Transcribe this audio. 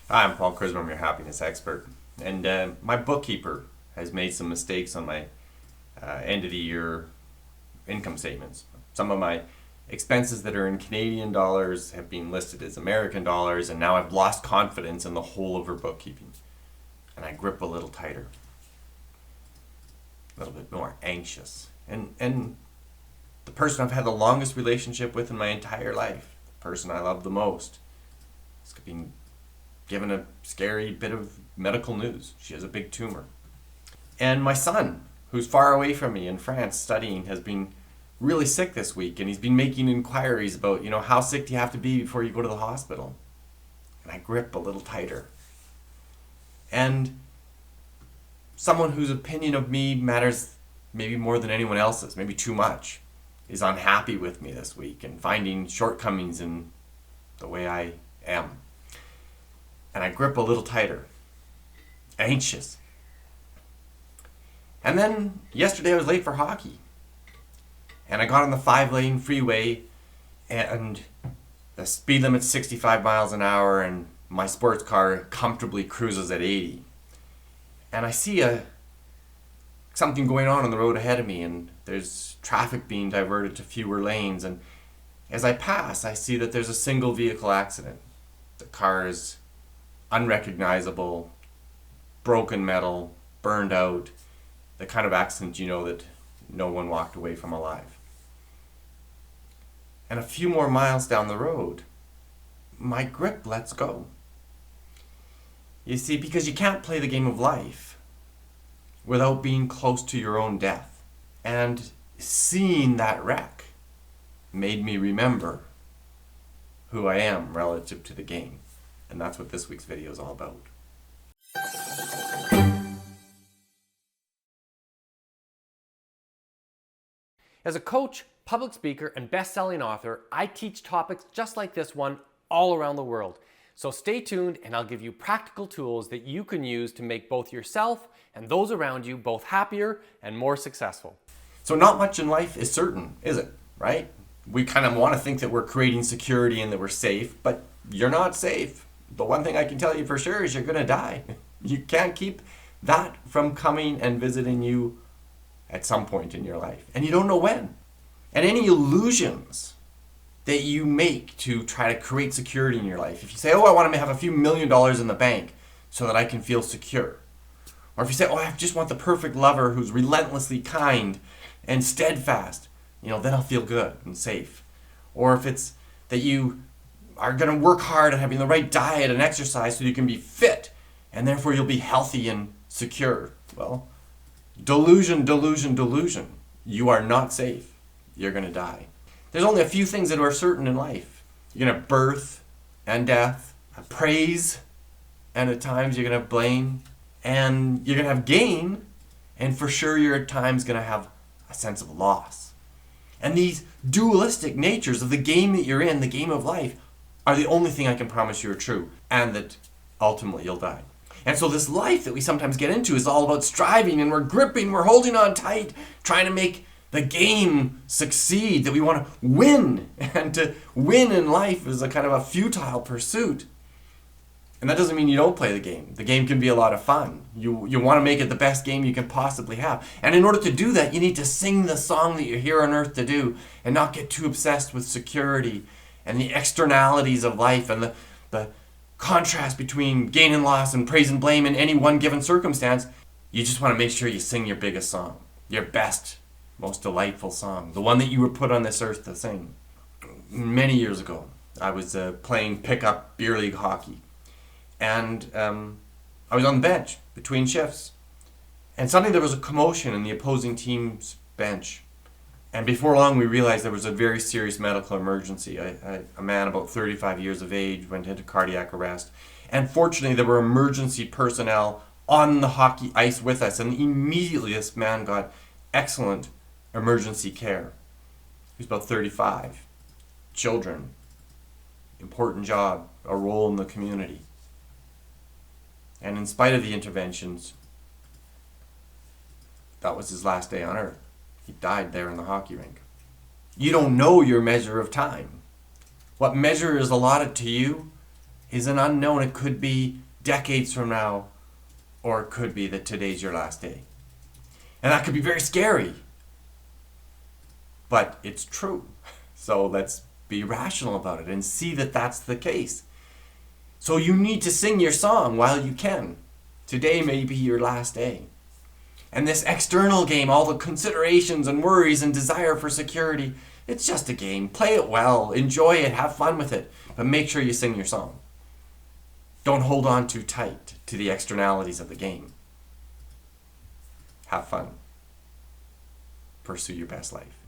Hi, I'm Paul Krizma. I'm your happiness expert. And my bookkeeper has made some mistakes on my end of the year income statements. Some of my expenses that are in Canadian dollars have been listed as American dollars, and now I've lost confidence in the whole of her bookkeeping. And I grip a little tighter, a little bit more anxious. And the person I've had the longest relationship with in my entire life, the person I love the most, is being given a scary bit of medical news. She has a big tumor. And my son, who's far away from me in France studying, has been really sick this week, and he's been making inquiries about, how sick do you have to be before you go to the hospital? And I grip a little tighter. And someone whose opinion of me matters maybe more than anyone else's, maybe too much, is unhappy with me this week and finding shortcomings in the way I am. And I grip a little tighter, anxious. And then yesterday I was late for hockey. And I got on the 5-lane freeway, and the speed limit's 65 miles an hour, and my sports car comfortably cruises at 80. And I see something going on the road ahead of me, and there's traffic being diverted to fewer lanes. And as I pass, I see that there's a single vehicle accident. The car is unrecognizable, broken metal, burned out, the kind of accident that no one walked away from alive. And a few more miles down the road, my grip lets go. You see, because you can't play the game of life without being close to your own death. And seeing that wreck made me remember who I am relative to the game. And that's what this week's video is all about. As a coach, public speaker, and best-selling author, I teach topics just like this one all around the world. So stay tuned, and I'll give you practical tools that you can use to make both yourself and those around you both happier and more successful. So not much in life is certain, is it? Right? We kind of want to think that we're creating security and that we're safe, but you're not safe. The one thing I can tell you for sure is you're going to die. You can't keep that from coming and visiting you at some point in your life. And you don't know when. And any illusions that you make to try to create security in your life, if you say, I want to have a few $1,000,000 in the bank so that I can feel secure. Or if you say, I just want the perfect lover who's relentlessly kind and steadfast, then I'll feel good and safe. Or if it's that you are going to work hard at having the right diet and exercise so you can be fit, and therefore you'll be healthy and secure. Well, delusion. You are not safe. You're going to die. There's only a few things that are certain in life. You're going to have birth and death, praise, and at times you're going to have blame, and you're going to have gain, and for sure you're at times going to have a sense of loss. And these dualistic natures of the game that you're in, the game of life, are the only thing I can promise you are true, and that ultimately you'll die. And so this life that we sometimes get into is all about striving, and we're gripping, we're holding on tight, trying to make the game succeed, that we want to win. And to win in life is a kind of a futile pursuit. And that doesn't mean you don't play the game. The game can be a lot of fun. You want to make it the best game you can possibly have. And in order to do that, you need to sing the song that you're here on earth to do, and not get too obsessed with security and the externalities of life and the contrast between gain and loss and praise and blame in any one given circumstance. You just want to make sure you sing your biggest song, your best, most delightful song, the one that you were put on this earth to sing. Many years ago, I was playing pickup beer league hockey, and I was on the bench between shifts, and suddenly there was a commotion in the opposing team's bench. And before long, we realized there was a very serious medical emergency. A man about 35 years of age went into cardiac arrest. And fortunately, there were emergency personnel on the hockey ice with us. And immediately, this man got excellent emergency care. He was about 35. Children. Important job. A role in the community. And in spite of the interventions, that was his last day on earth. He died there in the hockey rink. You don't know your measure of time. What measure is allotted to you is an unknown. It could be decades from now, or it could be that today's your last day. And that could be very scary. But it's true. So let's be rational about it and see that that's the case. So you need to sing your song while you can. Today may be your last day. And this external game, all the considerations and worries and desire for security, it's just a game. Play it well, enjoy it, have fun with it, but make sure you sing your song. Don't hold on too tight to the externalities of the game. Have fun. Pursue your best life.